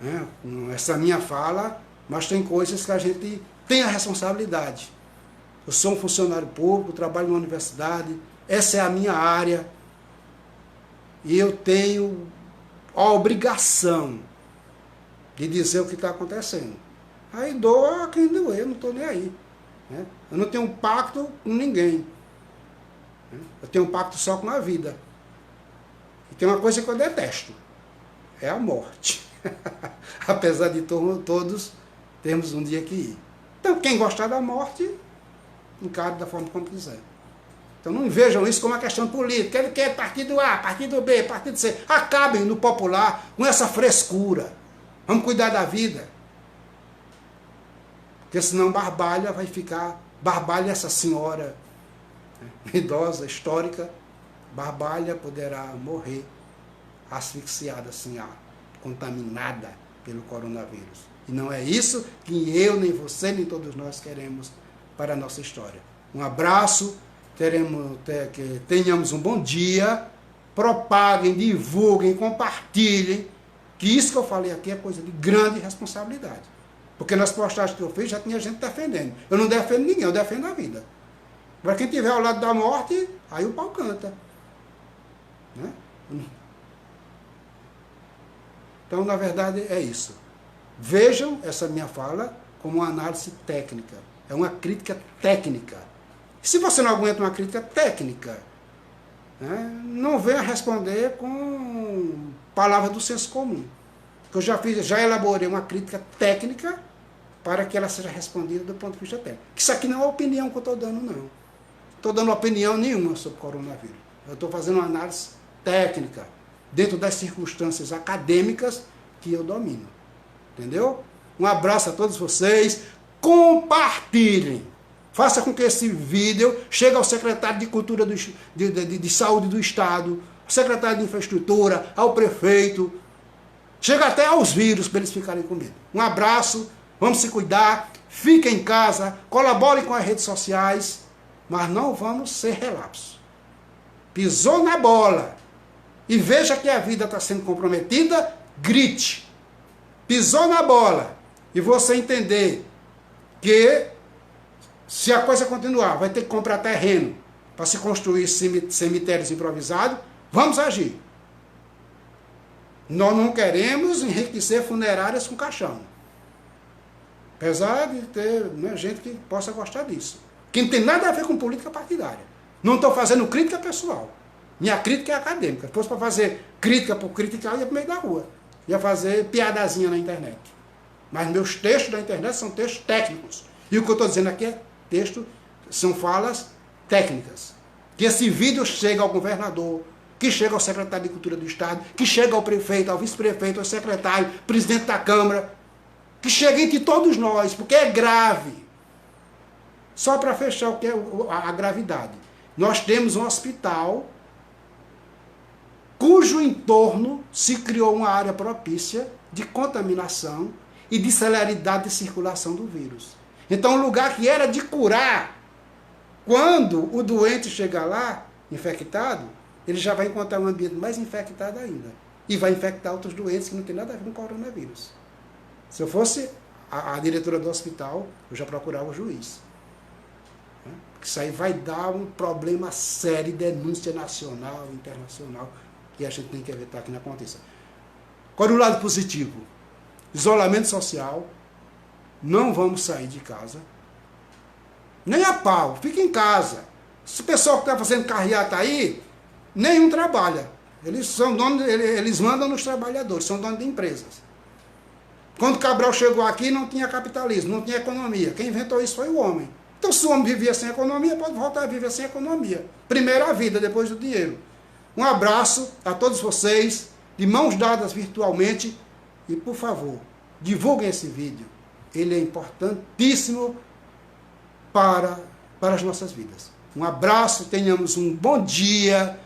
né, com essa minha fala, mas tem coisas que a gente tem a responsabilidade. Eu sou um funcionário público, trabalho numa universidade, essa é a minha área, e eu tenho a obrigação de dizer o que está acontecendo. Aí doa quem doer, eu não estou nem aí. Né? Eu não tenho um pacto com ninguém. Né? Eu tenho um pacto só com a vida. E tem uma coisa que eu detesto. é a morte. Apesar de todos termos um dia que ir. Então, quem gostar da morte, encare da forma como quiser. Então, não vejam isso como uma questão política. Ele quer partido A, partido B, partido C. Acabem no popular com essa frescura. Vamos cuidar da vida. Porque senão Barbalha vai ficar... Barbalha, essa senhora idosa, histórica, Barbalha poderá morrer asfixiada, assim, contaminada pelo coronavírus. E não é isso que eu, nem você, nem todos nós queremos para a nossa história. Um abraço, tenhamos um bom dia, propaguem, divulguem, compartilhem, que isso que eu falei aqui é coisa de grande responsabilidade. Porque nas postagens que eu fiz já tinha gente defendendo. Eu não defendo ninguém, eu defendo a vida. Agora quem estiver ao lado da morte, aí o pau canta. Né? Então, na verdade, é isso. Vejam essa minha fala como uma análise técnica. É uma crítica técnica. Se você não aguenta uma crítica técnica, né, não venha responder com palavras do senso comum. Eu já elaborei uma crítica técnica para que ela seja respondida do ponto de vista técnico. Isso aqui não é opinião que eu estou dando, não. Estou dando opinião nenhuma sobre o coronavírus. Eu estou fazendo uma análise técnica, dentro das circunstâncias acadêmicas que eu domino. Entendeu? Um abraço a todos vocês. Compartilhem. Faça com que esse vídeo chegue ao secretário de Cultura de Saúde do Estado, ao secretário de Infraestrutura, ao prefeito. Chega até aos vírus para eles ficarem com medo. Um abraço. Vamos se cuidar. Fiquem em casa. Colaborem com as redes sociais. Mas não vamos ser relapsos. Pisou na bola e veja que a vida está sendo comprometida, grite. Pisou na bola e você entender que se a coisa continuar, vai ter que comprar terreno para se construir cemitérios improvisados, vamos agir. Nós não queremos enriquecer funerárias com caixão. Apesar de ter gente que possa gostar disso. Que não tem nada a ver com política partidária. Não estou fazendo crítica pessoal. Minha crítica é acadêmica. Se fosse para fazer crítica por criticar, eu ia para o meio da rua. Ia fazer piadazinha na internet. Mas meus textos da internet são textos técnicos. E o que eu estou dizendo aqui é texto, são falas técnicas. Que esse vídeo chega ao governador, que chega ao secretário de Cultura do Estado, que chega ao prefeito, ao vice-prefeito, ao secretário, presidente da Câmara, que chega entre todos nós, porque é grave. Só para fechar o que é a gravidade. Nós temos um hospital cujo entorno se criou uma área propícia de contaminação e de celeridade de circulação do vírus. Então, um lugar que era de curar, quando o doente chegar lá, infectado, ele já vai encontrar um ambiente mais infectado ainda. E vai infectar outros doentes que não tem nada a ver com o coronavírus. Se eu fosse a diretora do hospital, eu já procurava o juiz. Porque isso aí vai dar um problema sério, denúncia nacional, internacional, que a gente tem que evitar que não aconteça. Qual é o lado positivo? Isolamento social, não vamos sair de casa, nem a pau, fica em casa. Esse pessoal que está fazendo carreata aí, nenhum trabalha. Eles mandam nos trabalhadores, são donos de empresas. Quando Cabral chegou aqui, não tinha capitalismo, não tinha economia. Quem inventou isso foi o homem. Então, se o homem vivia sem economia, pode voltar a viver sem economia. Primeiro a vida, depois o dinheiro. Um abraço a todos vocês, de mãos dadas virtualmente. E, por favor, divulguem esse vídeo. Ele é importantíssimo para as nossas vidas. Um abraço, tenhamos um bom dia,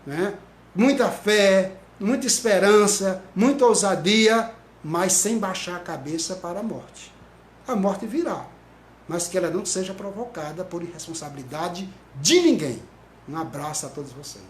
né? Muita fé, muita esperança, muita ousadia, mas sem baixar a cabeça para a morte. A morte virá, mas que ela não seja provocada por irresponsabilidade de ninguém. Um abraço a todos vocês.